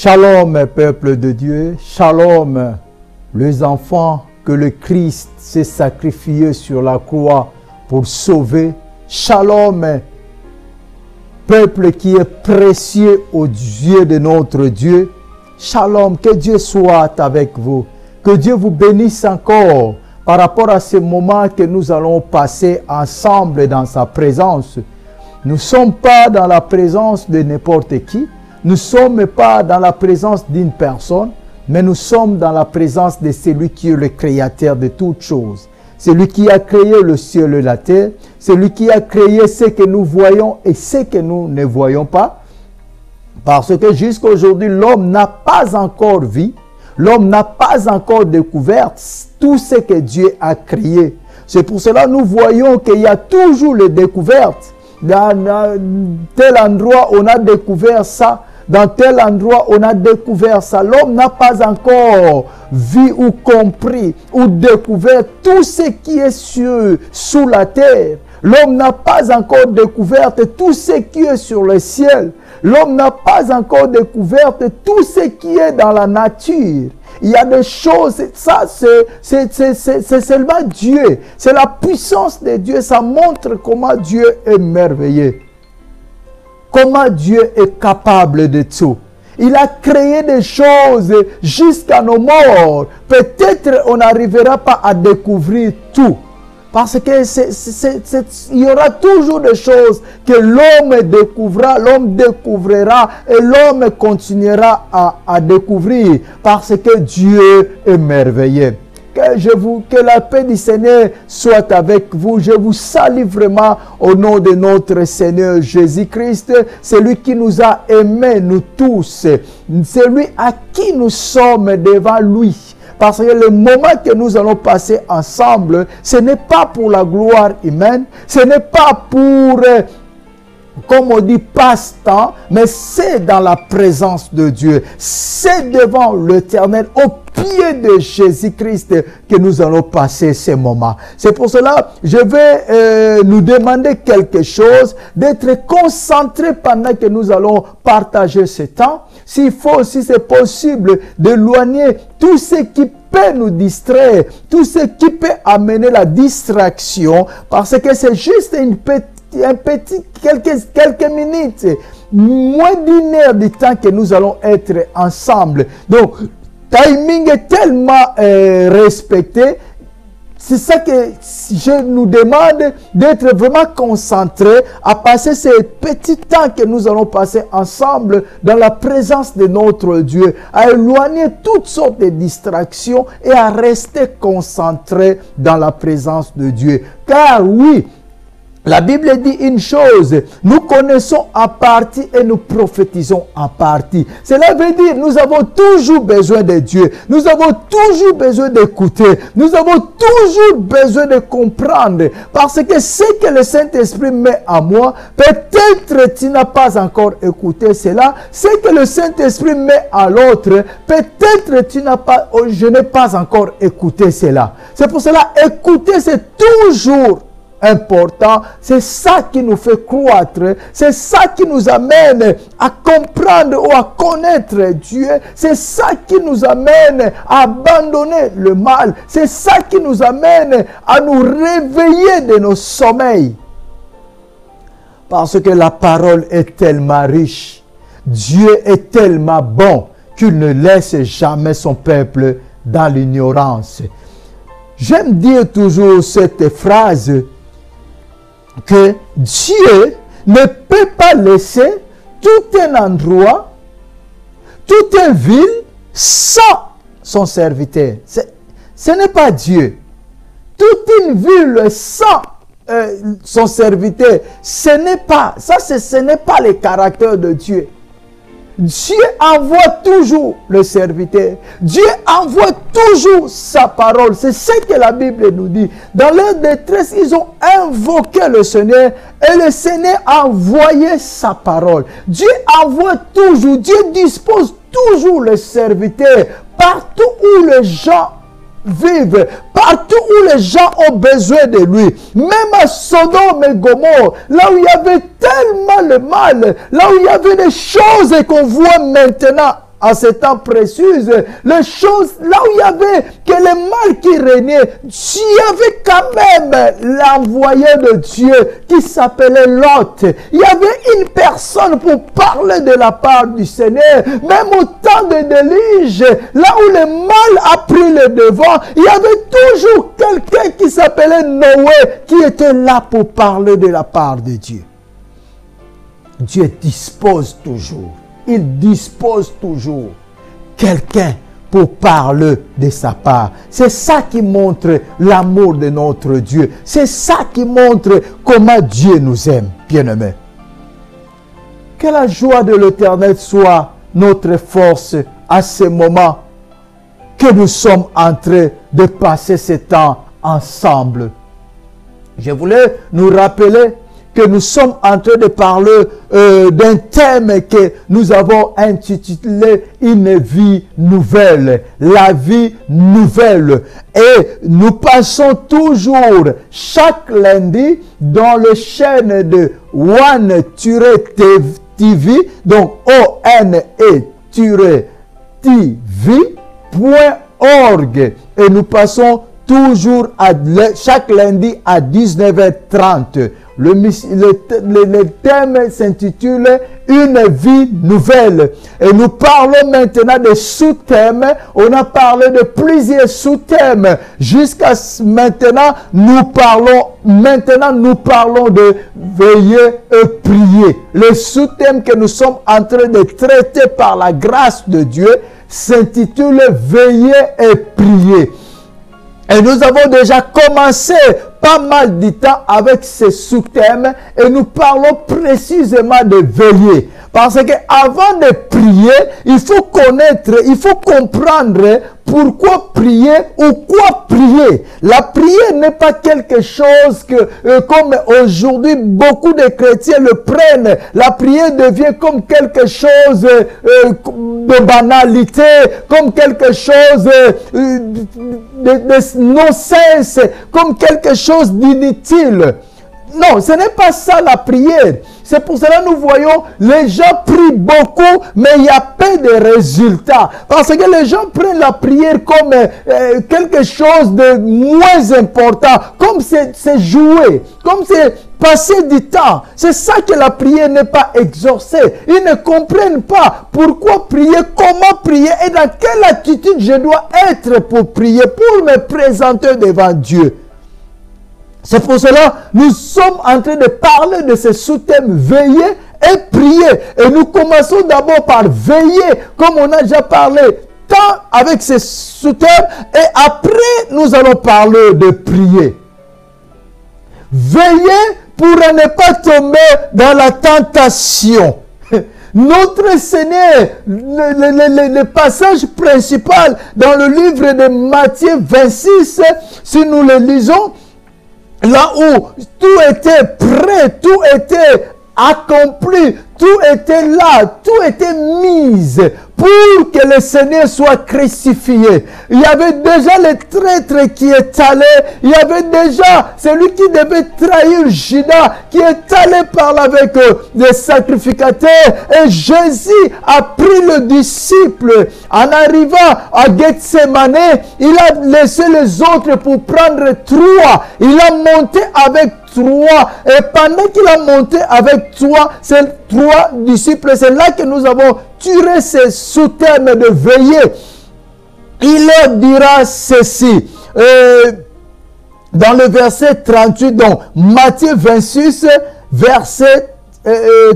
Shalom, peuple de Dieu. Shalom, les enfants que le Christ s'est sacrifié sur la croix pour sauver. Shalom, peuple qui est précieux aux yeux de notre Dieu. Shalom, que Dieu soit avec vous. Que Dieu vous bénisse encore par rapport à ce moment que nous allons passer ensemble dans sa présence. Nous ne sommes pas dans la présence de n'importe qui. Nous ne sommes pas dans la présence d'une personne, mais nous sommes dans la présence de celui qui est le créateur de toutes choses. Celui qui a créé le ciel et la terre, celui qui a créé ce que nous voyons et ce que nous ne voyons pas. Parce que jusqu'à aujourd'hui, l'homme n'a pas encore vu, l'homme n'a pas encore découvert tout ce que Dieu a créé. C'est pour cela que nous voyons qu'il y a toujours les découvertes. Dans tel endroit, on a découvert ça. Dans tel endroit, on a découvert ça. L'homme n'a pas encore vu ou compris ou découvert tout ce qui est sous la terre. L'homme n'a pas encore découvert tout ce qui est sur le ciel. L'homme n'a pas encore découvert tout ce qui est dans la nature. Il y a des choses, ça c'est seulement Dieu. C'est la puissance de Dieu. Ça montre comment Dieu est merveilleux. Comment Dieu est capable de tout. Il a créé des choses jusqu'à nos morts. Peut-être on n'arrivera pas à découvrir tout. Parce que il y aura toujours des choses que l'homme découvrira, l'homme découvrira et l'homme continuera à découvrir. Parce que Dieu est merveilleux. Que la paix du Seigneur soit avec vous. Je vous salue vraiment au nom de notre Seigneur Jésus-Christ, celui qui nous a aimés, nous tous, celui à qui nous sommes devant lui. Parce que le moment que nous allons passer ensemble, ce n'est pas pour la gloire humaine, ce n'est pas pour, comme on dit, passe-temps, mais c'est dans la présence de Dieu. C'est devant l'Éternel, au pied de Jésus-Christ, que nous allons passer ces moments. C'est pour cela, je vais nous demander quelque chose, d'être concentré pendant que nous allons partager ce temps. S'il faut, si c'est possible, d'éloigner tout ce qui peut nous distraire, tout ce qui peut amener la distraction, parce que c'est juste quelques minutes, moins d'une heure de temps que nous allons être ensemble. Donc, timing est tellement respecté. C'est ça que je nous demande, d'être vraiment concentré à passer ces petits temps que nous allons passer ensemble dans la présence de notre Dieu, à éloigner toutes sortes de distractions et à rester concentré dans la présence de Dieu. Car oui, la Bible dit une chose, nous connaissons en partie et nous prophétisons en partie. Cela veut dire nous avons toujours besoin de Dieu. Nous avons toujours besoin d'écouter. Nous avons toujours besoin de comprendre. Parce que ce que le Saint-Esprit met en moi, peut-être tu n'as pas encore écouté cela. Ce que le Saint-Esprit met à l'autre, peut-être je n'ai pas encore écouté cela. C'est pour cela, écouter c'est toujours important, c'est ça qui nous fait croître, c'est ça qui nous amène à comprendre ou à connaître Dieu, c'est ça qui nous amène à abandonner le mal, c'est ça qui nous amène à nous réveiller de nos sommeils. Parce que la parole est tellement riche, Dieu est tellement bon qu'il ne laisse jamais son peuple dans l'ignorance. J'aime dire toujours cette phrase, que Dieu ne peut pas laisser tout un endroit, toute une ville sans son serviteur. Ce n'est pas Dieu. Toute une ville sans son serviteur, ce n'est pas le caractère de Dieu. Dieu envoie toujours le serviteur. Dieu envoie toujours sa parole. C'est ce que la Bible nous dit. Dans leur détresse, ils ont invoqué le Seigneur et le Seigneur a envoyé sa parole. Dieu envoie toujours, Dieu dispose toujours le serviteur partout où les gens vivent, partout où les gens ont besoin de lui. Même à Sodome et Gomorrhe, là où il y avait tellement le mal, là où il y avait des choses qu'on voit maintenant en ces temps précieux, les choses, là où il y avait que le mal qui régnait, il y avait quand même l'envoyé de Dieu qui s'appelait Lot. Il y avait une personne pour parler de la part du Seigneur. Même au temps de déluge, là où le mal a pris le devant, il y avait toujours quelqu'un qui s'appelait Noé qui était là pour parler de la part de Dieu. Dieu dispose toujours. Il dispose toujours quelqu'un pour parler de sa part. C'est ça qui montre l'amour de notre Dieu. C'est ça qui montre comment Dieu nous aime, bien-aimés. Que la joie de l'Éternel soit notre force à ce moment que nous sommes en train de passer ce temps ensemble. Je voulais nous rappeler que nous sommes en train de parler d'un thème que nous avons intitulé « Une vie nouvelle ». La vie nouvelle. Et nous passons toujours chaque lundi dans le chaîne de One-TV, donc one-tv.org. Et nous passons toujours chaque lundi à 19h30. Le thème s'intitule « Une vie nouvelle ». Et nous parlons maintenant de sous-thèmes. On a parlé de plusieurs sous-thèmes. Jusqu'à maintenant, nous parlons de veiller et prier. Le sous-thème que nous sommes en train de traiter par la grâce de Dieu s'intitule « Veiller et prier ». Et nous avons déjà commencé pas mal de temps avec ce sous-thème et nous parlons précisément de veiller. Parce que avant de prier, il faut connaître, il faut comprendre pourquoi prier ou quoi prier. La prière n'est pas quelque chose que, comme aujourd'hui, beaucoup de chrétiens le prennent. La prière devient comme quelque chose de banalité, comme quelque chose de non-sens, comme quelque chose d'inutile. Non, ce n'est pas ça la prière. C'est pour cela que nous voyons, les gens prient beaucoup, mais il y a peu de résultats. Parce que les gens prennent la prière comme quelque chose de moins important, comme c'est jouer, comme c'est passer du temps. C'est ça que la prière n'est pas exaucée. Ils ne comprennent pas pourquoi prier, comment prier et dans quelle attitude je dois être pour prier, pour me présenter devant Dieu. C'est pour cela que nous sommes en train de parler de ce sous-thème veiller et prier. Et nous commençons d'abord par veiller, comme on a déjà parlé tant avec ce sous-thème. Et après, nous allons parler de prier. Veiller pour ne pas tomber dans la tentation. Notre Seigneur, le passage principal dans le livre de Matthieu 26, si nous le lisons, là où tout était prêt, tout était accompli, tout était là, tout était mis pour que le Seigneur soit crucifié. Il y avait déjà le traître qui est allé, il y avait déjà celui qui devait trahir Judas qui est allé parler avec les sacrificateurs et Jésus a pris le disciple. En arrivant à Gethsemane, il a laissé les autres pour prendre 3. Il a monté avec 3 et pendant qu'il a monté avec 3, ces 3 disciples, c'est là que nous avons tiré ce sous-thème de veiller. Il leur dira ceci dans le verset 38, donc Matthieu 26, verset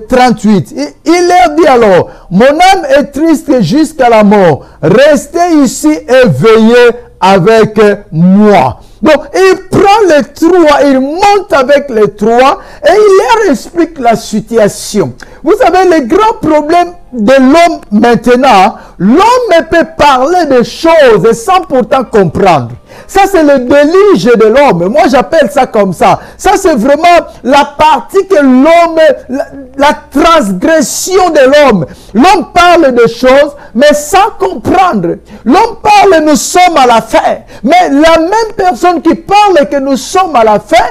38. Il leur dit alors, mon âme est triste jusqu'à la mort, restez ici et veillez avec moi. Donc, il prend les 3, il monte avec les 3 et il leur explique la situation. Vous savez, le grand problème de l'homme maintenant, l'homme peut parler de choses sans pourtant comprendre. Ça, c'est le déluge de l'homme. Moi, j'appelle ça comme ça. Ça, c'est vraiment la partie que l'homme, la transgression de l'homme. L'homme parle de choses, mais sans comprendre. L'homme parle, nous sommes à la fin. Mais la même personne qui parle que nous sommes à la fin,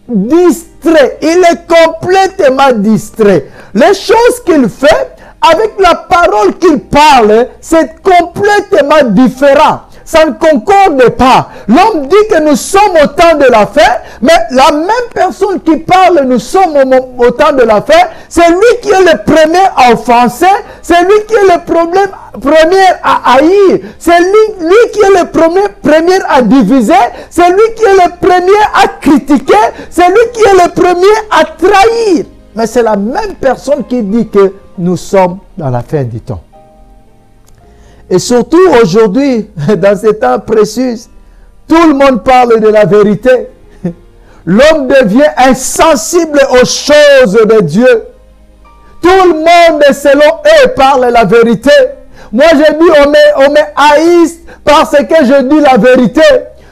distrait. Il est complètement distrait. Les choses qu'il fait, avec la parole qu'il parle, c'est complètement différent. Ça ne concorde pas. L'homme dit que nous sommes au temps de la fin, mais la même personne qui parle, nous sommes au temps de la fin, c'est lui qui est le premier à offenser, c'est lui qui est le premier à haïr, c'est lui qui est le premier à diviser, c'est lui qui est le premier à critiquer, c'est lui qui est le premier à trahir. Mais c'est la même personne qui dit que nous sommes dans la fin du temps. Et surtout aujourd'hui, dans ces temps précieux, tout le monde parle de la vérité. L'homme devient insensible aux choses de Dieu. Tout le monde, selon eux, parle la vérité. Moi, je dis, on me haïsse parce que je dis la vérité.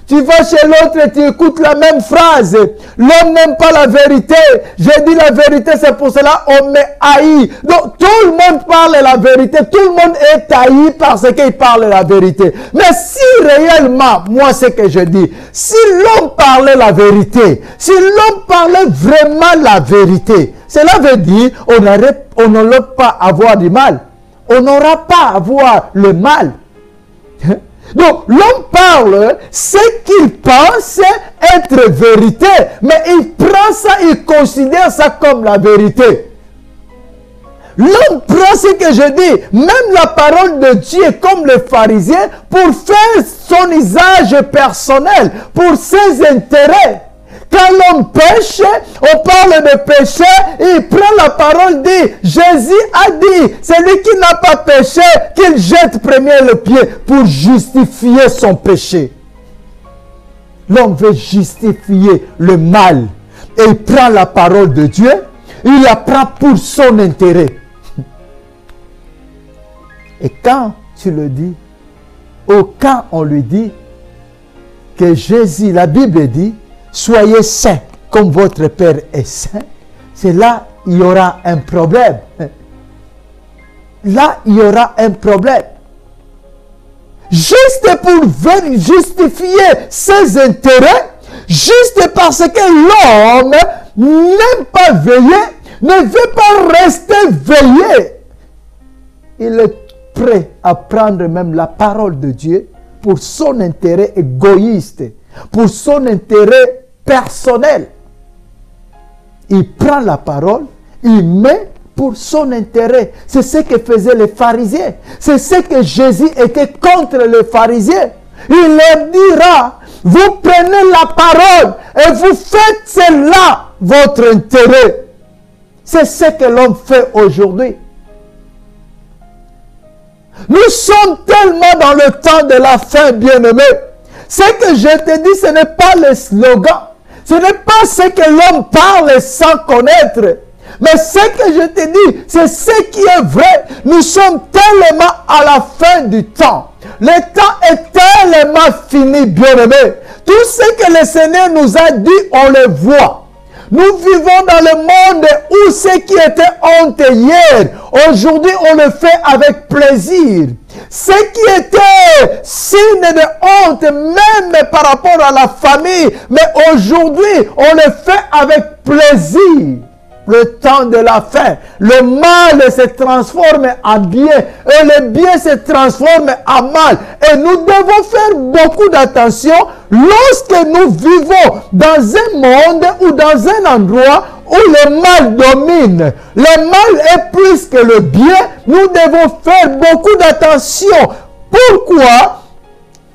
Tu vas chez l'autre et tu écoutes la même phrase. L'homme n'aime pas la vérité. J'ai dit la vérité, c'est pour cela on me haït. Donc tout le monde parle la vérité. Tout le monde est haï parce qu'il parle la vérité. Mais si réellement, moi ce que je dis, si l'homme parlait la vérité, si l'homme parlait vraiment la vérité, cela veut dire on n'aura pas à avoir du mal. On n'aura pas à avoir le mal. Donc, l'homme parle ce qu'il pense être vérité, mais il prend ça, il considère ça comme la vérité. L'homme prend ce que je dis, même la parole de Dieu, comme le pharisien, pour faire son usage personnel, pour ses intérêts. Quand l'homme pêche, on parle de péché, il prend la parole, dit, Jésus a dit, celui qui n'a pas péché, qu'il jette premier le pied pour justifier son péché. L'homme veut justifier le mal. Et il prend la parole de Dieu, il la prend pour son intérêt. Et quand tu le dis, ou quand on lui dit que Jésus, la Bible dit, soyez saints comme votre Père est saint, c'est là il y aura un problème. Là, il y aura un problème. Juste pour justifier ses intérêts, juste parce que l'homme n'aime pas veiller, ne veut pas rester veillé. Il est prêt à prendre même la parole de Dieu pour son intérêt égoïste, pour son intérêt personnel. Il prend la parole, il met pour son intérêt. C'est ce que faisaient les pharisiens. C'est ce que Jésus était contre les pharisiens. Il leur dira, vous prenez la parole et vous faites cela votre intérêt. C'est ce que l'homme fait aujourd'hui. Nous sommes tellement dans le temps de la fin, bien-aimé. Ce que je te dis, ce n'est pas le slogan. Ce n'est pas ce que l'homme parle sans connaître. Mais ce que je te dis, c'est ce qui est vrai. Nous sommes tellement à la fin du temps. Le temps est tellement fini, bien-aimé. Tout ce que le Seigneur nous a dit, on le voit. Nous vivons dans le monde où ce qui était honte hier, aujourd'hui on le fait avec plaisir. Ce qui était signe de honte, même par rapport à la famille, mais aujourd'hui on le fait avec plaisir. Le temps de la fin, le mal se transforme en bien et le bien se transforme en mal. Et nous devons faire beaucoup d'attention lorsque nous vivons dans un monde ou dans un endroit où le mal domine. Le mal est plus que le bien. Nous devons faire beaucoup d'attention. Pourquoi?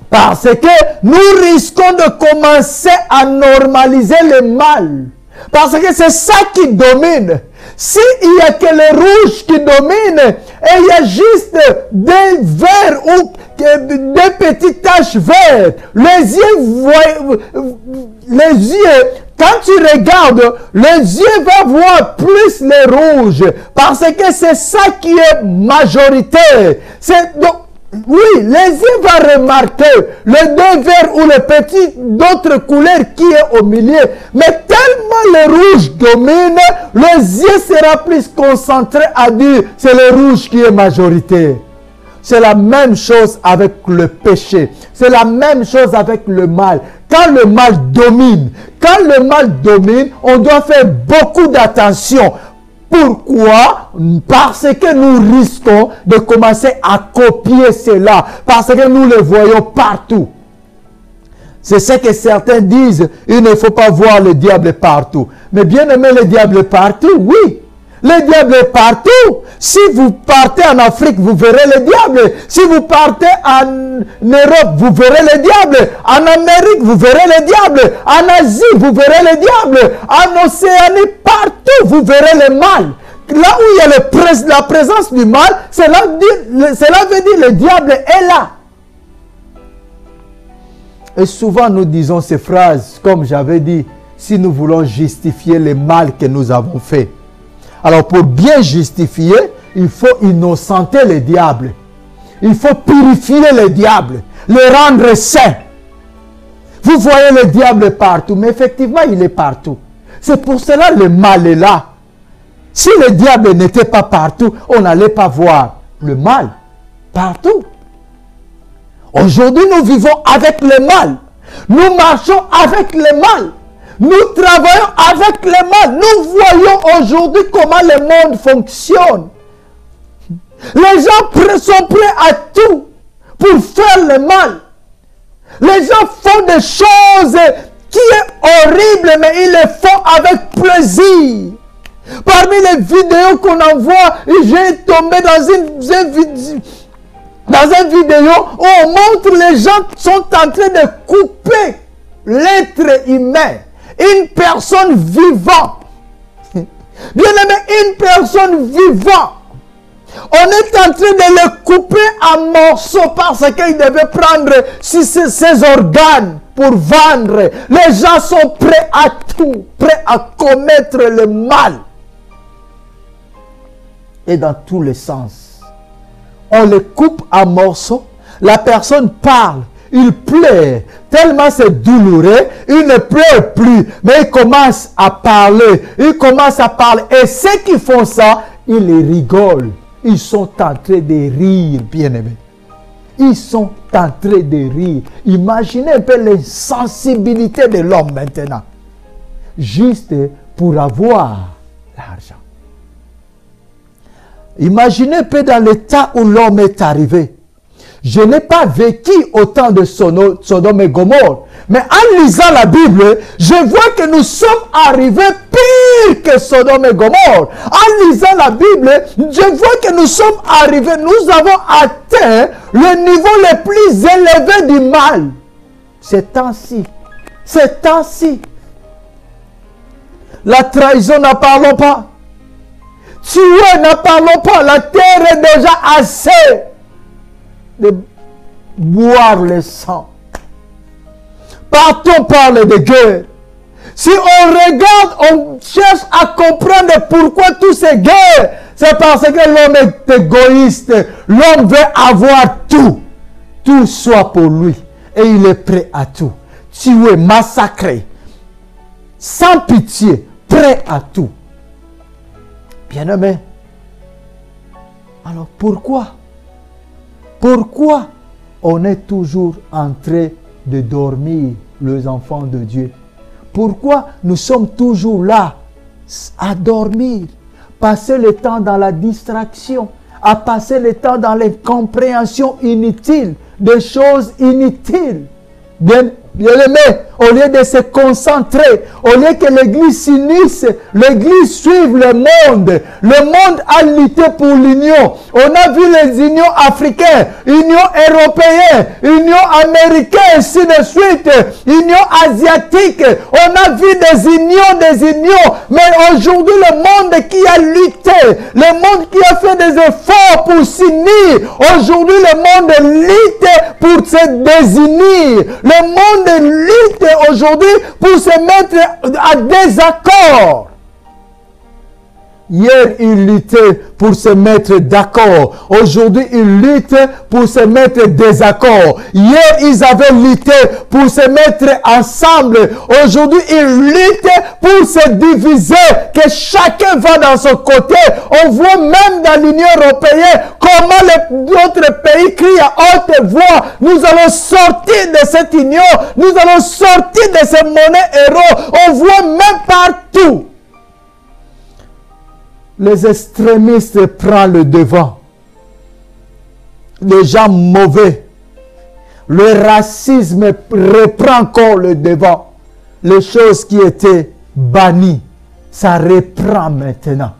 Parce que nous risquons de commencer à normaliser le mal. Parce que c'est ça qui domine. S'il n'y a que le rouge qui domine, et il y a juste des verts ou des petites taches vertes, les yeux, quand tu regardes, les yeux vont voir plus les rouges. Parce que c'est ça qui est majoritaire. Oui, les yeux vont remarquer le deux verts ou le petit d'autres couleurs qui est au milieu. Mais tellement le rouge domine, les yeux sera plus concentrés à dire c'est le rouge qui est majoritaire. C'est la même chose avec le péché. C'est la même chose avec le mal. Quand le mal domine, on doit faire beaucoup d'attention. Pourquoi? Parce que nous risquons de commencer à copier cela. Parce que nous le voyons partout. C'est ce que certains disent. Il ne faut pas voir le diable partout. Mais bien aimé, le diable est partout, oui. Le diable est partout. Si vous partez en Afrique, vous verrez le diable. Si vous partez en Europe, vous verrez le diable. En Amérique, vous verrez le diable. En Asie, vous verrez le diable. En Océanie, partout, vous verrez le mal. Là où il y a la présence du mal, cela veut dire le diable est là. Et souvent nous disons ces phrases, comme j'avais dit, si nous voulons justifier le mal que nous avons fait. Alors pour bien justifier, il faut innocenter le diable. Il faut purifier le diable, le rendre saint. Vous voyez le diable partout, mais effectivement il est partout. C'est pour cela que le mal est là. Si le diable n'était pas partout, on n'allait pas voir le mal partout. Aujourd'hui, nous vivons avec le mal. Nous marchons avec le mal. Nous travaillons avec le mal. Nous voyons aujourd'hui comment le monde fonctionne. Les gens sont prêts à tout pour faire le mal. Les gens font des choses qui sont horribles, mais ils les font avec plaisir. Parmi les vidéos qu'on envoie, j'ai tombé dans une vidéo où on montre les gens sont en train de couper l'être humain. Une personne vivante. Bien aimé, une personne vivante. On est en train de le couper en morceaux parce qu'il devait prendre ses organes pour vendre. Les gens sont prêts à tout, prêts à commettre le mal. Et dans tous les sens. On le coupe en morceaux. La personne parle. Il pleure. Tellement c'est douloureux. Il ne pleure plus. Mais il commence à parler. Il commence à parler. Et ceux qui font ça, ils rigolent. Ils sont en train de rire, bien-aimés. Ils sont en train de rire. Imaginez un peu l'insensibilité de l'homme maintenant. Juste pour avoir l'argent. Imaginez un peu dans l'état où l'homme est arrivé. Je n'ai pas vécu au temps de Sodome et Gomorrhe. Mais en lisant la Bible, je vois que nous sommes arrivés pire que Sodome et Gomorrhe. En lisant la Bible, je vois que nous sommes arrivés, nous avons atteint le niveau le plus élevé du mal. Ces temps-ci. Ces temps-ci. La trahison, n'en parlons pas. Tuer, n'en parlons pas. La terre est déjà assez de boire le sang. Partout on parle de guerre. Si on regarde, on cherche à comprendre pourquoi toutes ces guerres. C'est parce que l'homme est égoïste. L'homme veut avoir tout. Tout soit pour lui. Et il est prêt à tout. Tuer, massacrer. Sans pitié. Prêt à tout. Bien-aimé. Alors pourquoi? Pourquoi on est toujours en train de dormir, les enfants de Dieu? Pourquoi nous sommes toujours là à dormir, passer le temps dans la distraction, à passer le temps dans les compréhensions inutiles, des choses inutiles? Bien-aimé, au lieu de se concentrer, au lieu que l'Église s'unisse, l'Église suive le monde. Le monde a lutté pour l'union. On a vu les unions africaines, union européenne, union américaine, ainsi de suite, union asiatique. On a vu des unions. Mais aujourd'hui, le monde qui a lutté, le monde qui a fait des efforts pour s'unir, aujourd'hui, le monde lutte pour se désunir. Le monde lutte aujourd'hui pour se mettre à désaccord. Hier, ils luttaient pour se mettre d'accord. Aujourd'hui, ils luttent pour se mettre désaccord. Hier, ils avaient lutté pour se mettre ensemble. Aujourd'hui, ils luttent pour se diviser. Que chacun va dans son côté. On voit même dans l'Union européenne comment d'autres pays crient à haute voix. Nous allons sortir de cette union. Nous allons sortir de ces monnaies euros. On voit même partout. les extrémistes prennent le devant. Les gens mauvais. Le racisme reprend encore le devant. Les choses qui étaient bannies, ça reprend maintenant.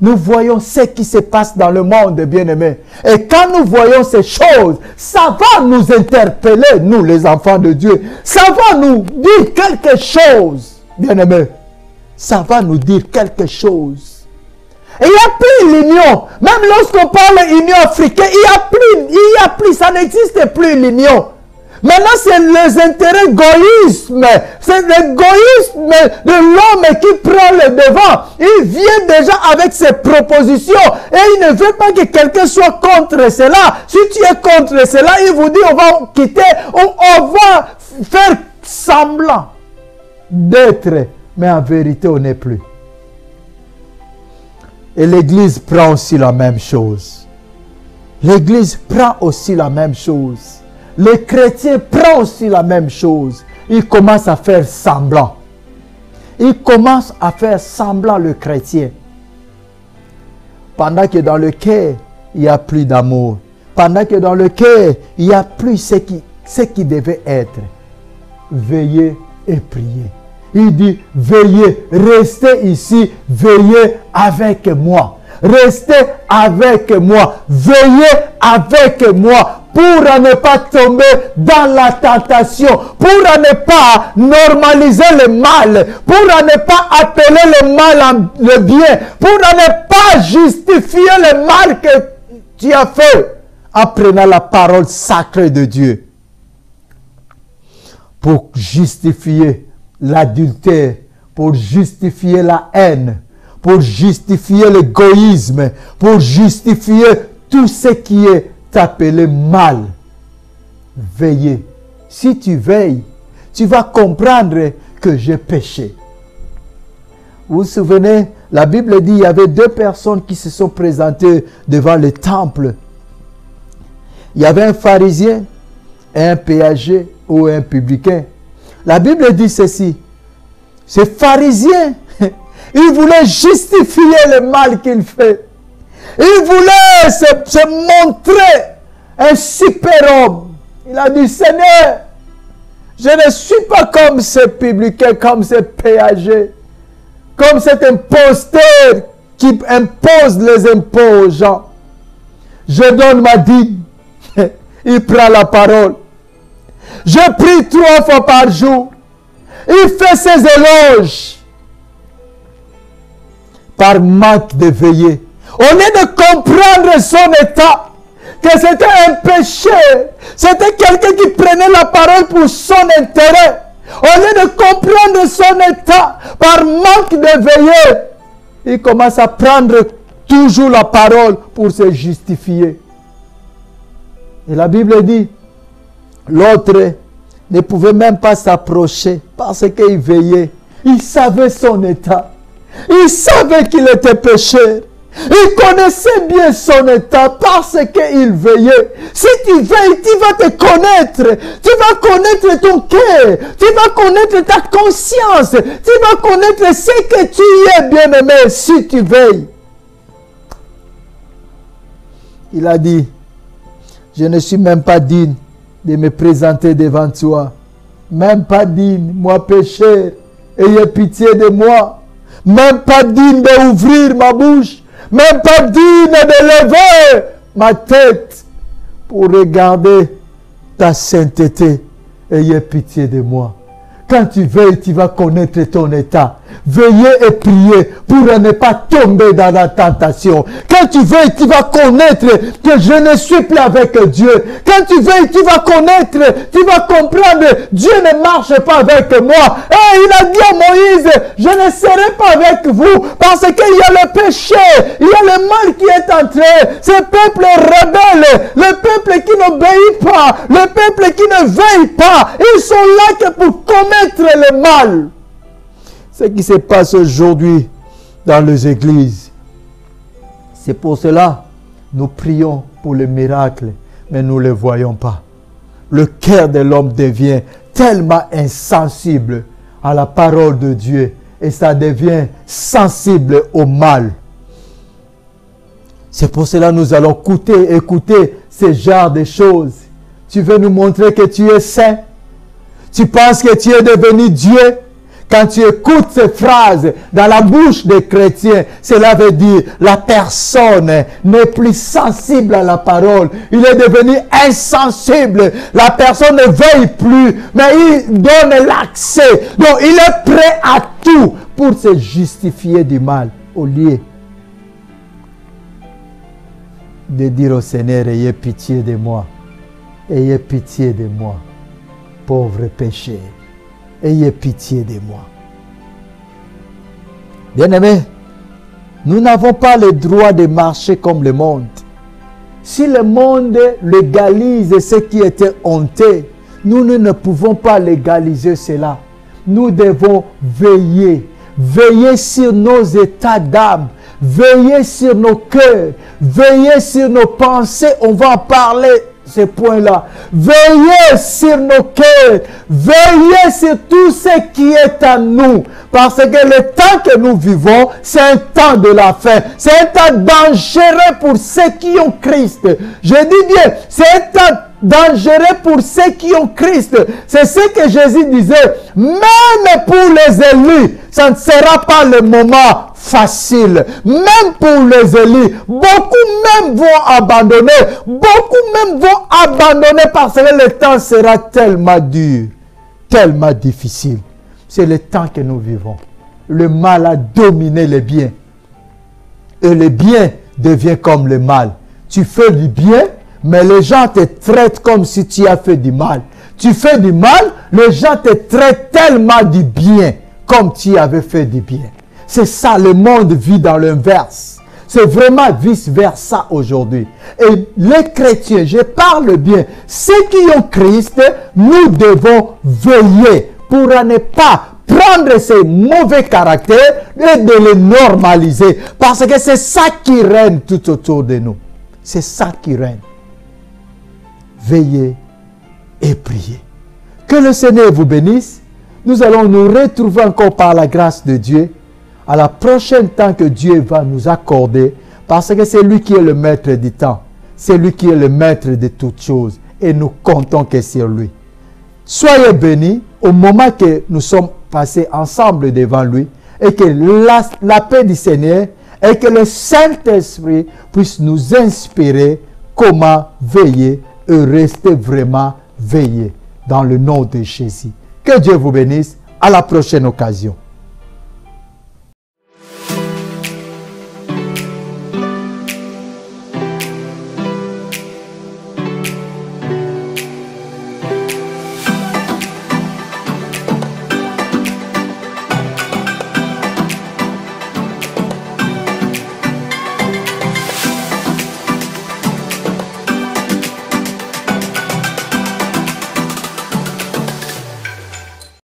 Nous voyons ce qui se passe dans le monde, bien-aimés. Et quand nous voyons ces choses, ça va nous interpeller, nous les enfants de Dieu. Ça va nous dire quelque chose, bien-aimés. Ça va nous dire quelque chose. Et il n'y a plus l'union. Même lorsqu'on parle d'union africaine, il n'y a plus, ça n'existe plus l'union. Maintenant, c'est les intérêts égoïsmes. C'est l'égoïsme de l'homme qui prend le devant. Il vient déjà avec ses propositions. Et il ne veut pas que quelqu'un soit contre cela. Si tu es contre cela, il vous dit on va quitter, on va faire semblant d'être. Mais en vérité, on n'est plus. Et l'Église prend aussi la même chose. L'Église prend aussi la même chose. Les chrétiens prennent aussi la même chose. Ils commencent à faire semblant. Ils commencent à faire semblant le chrétien. Pendant que dans le cœur, il n'y a plus d'amour. Pendant que dans le cœur, il n'y a plus ce qui devait être. Veillez et priez. Il dit, veillez, restez ici, veillez avec moi. Restez avec moi, veillez avec moi pour ne pas tomber dans la tentation, pour ne pas normaliser le mal, pour ne pas appeler le mal en le bien, pour ne pas justifier le mal que tu as fait en prenant la parole sacrée de Dieu. Pour justifier l'adultère, pour justifier la haine, pour justifier l'égoïsme, pour justifier tout ce qui est appelé mal. Veillez. Si tu veilles, tu vas comprendre que j'ai péché. Vous vous souvenez, la Bible dit qu'il y avait deux personnes qui se sont présentées devant le temple. Il y avait un pharisien et un péager ou un publicain. La Bible dit ceci. Ce pharisien, il voulait justifier le mal qu'il fait. Il voulait se montrer un super homme. Il a dit, Seigneur, je ne suis pas comme ce publicain, comme ce péager, comme cet imposteur qui impose les impôts aux gens. Je donne ma dîme. Il prend la parole. Je prie 3 fois par jour. Il fait ses éloges. Par manque de veiller. Au lieu de comprendre son état, que c'était un péché, c'était quelqu'un qui prenait la parole pour son intérêt. Au lieu de comprendre son état, par manque de veiller, il commence à prendre toujours la parole pour se justifier. Et la Bible dit, l'autre ne pouvait même pas s'approcher parce qu'il veillait. Il savait son état. Il savait qu'il était pécheur. Il connaissait bien son état parce qu'il veillait. Si tu veilles, tu vas te connaître. Tu vas connaître ton cœur. Tu vas connaître ta conscience. Tu vas connaître ce que tu es, bien-aimé, si tu veilles. Il a dit, je ne suis même pas digne de me présenter devant toi. Même pas digne, moi pécheur. Ayez pitié de moi. Même pas digne d'ouvrir ma bouche. Même pas digne de lever ma tête pour regarder ta sainteté. Ayez pitié de moi. Quand tu veilles, tu vas connaître ton état. Veillez et priez pour ne pas tomber dans la tentation. Quand tu veilles, tu vas connaître que je ne suis plus avec Dieu. Quand tu veilles, tu vas connaître, tu vas comprendre, Dieu ne marche pas avec moi. Et il a dit à Moïse, je ne serai pas avec vous parce qu'il y a le péché, il y a le mal qui est entré. Ce peuple rebelle, le peuple qui n'obéit pas, le peuple qui ne veille pas, ils sont là que pour commettre le mal. Ce qui se passe aujourd'hui dans les églises. C'est pour cela nous prions pour le miracle, mais nous ne le voyons pas. Le cœur de l'homme devient tellement insensible à la parole de Dieu et ça devient sensible au mal. C'est pour cela que nous allons écouter ce genre de choses. Tu veux nous montrer que tu es saint? Tu penses que tu es devenu Dieu? Quand tu écoutes ces phrases dans la bouche des chrétiens, cela veut dire la personne n'est plus sensible à la parole. Il est devenu insensible. La personne ne veille plus, mais il donne l'accès. Donc il est prêt à tout pour se justifier du mal. Au lieu de dire au Seigneur, ayez pitié de moi. Ayez pitié de moi, pauvre pécheur. Ayez pitié de moi. Bien-aimés, nous n'avons pas le droit de marcher comme le monde. Si le monde légalise ce qui était honteux, nous ne pouvons pas légaliser cela. Nous devons veiller. Veiller sur nos états d'âme. Veiller sur nos cœurs. Veiller sur nos pensées. On va en parler. Ce point-là. Veillez sur nos cœurs. Veillez sur tout ce qui est à nous. Parce que le temps que nous vivons, c'est un temps de la fin. C'est un temps dangereux pour ceux qui ont Christ. Je dis bien, c'est un temps dangereux pour ceux qui ont Christ. C'est ce que Jésus disait. Même pour les élus, ça ne sera pas le moment facile. Même pour les élus, beaucoup même vont abandonner. Beaucoup même vont abandonner parce que le temps sera tellement dur, tellement difficile. C'est le temps que nous vivons. Le mal a dominé le bien. Et le bien devient comme le mal. Tu fais du bien, mais les gens te traitent comme si tu as fait du mal. Tu fais du mal, les gens te traitent tellement du bien, comme tu avais fait du bien. C'est ça, le monde vit dans l'inverse. C'est vraiment vice-versa aujourd'hui. Et les chrétiens, je parle bien, ceux qui ont Christ, nous devons veiller pour ne pas prendre ces mauvais caractères et de les normaliser. Parce que c'est ça qui règne tout autour de nous. C'est ça qui règne. Veillez et priez. Que le Seigneur vous bénisse. Nous allons nous retrouver encore par la grâce de Dieu à la prochaine temps que Dieu va nous accorder, parce que c'est lui qui est le maître du temps. C'est lui qui est le maître de toutes choses. Et nous comptons que c'est lui. Soyez bénis au moment que nous sommes passés ensemble devant lui, et que la paix du Seigneur et que le Saint-Esprit puisse nous inspirer comment veiller et rester vraiment veillés dans le nom de Jésus. Que Dieu vous bénisse. À la prochaine occasion.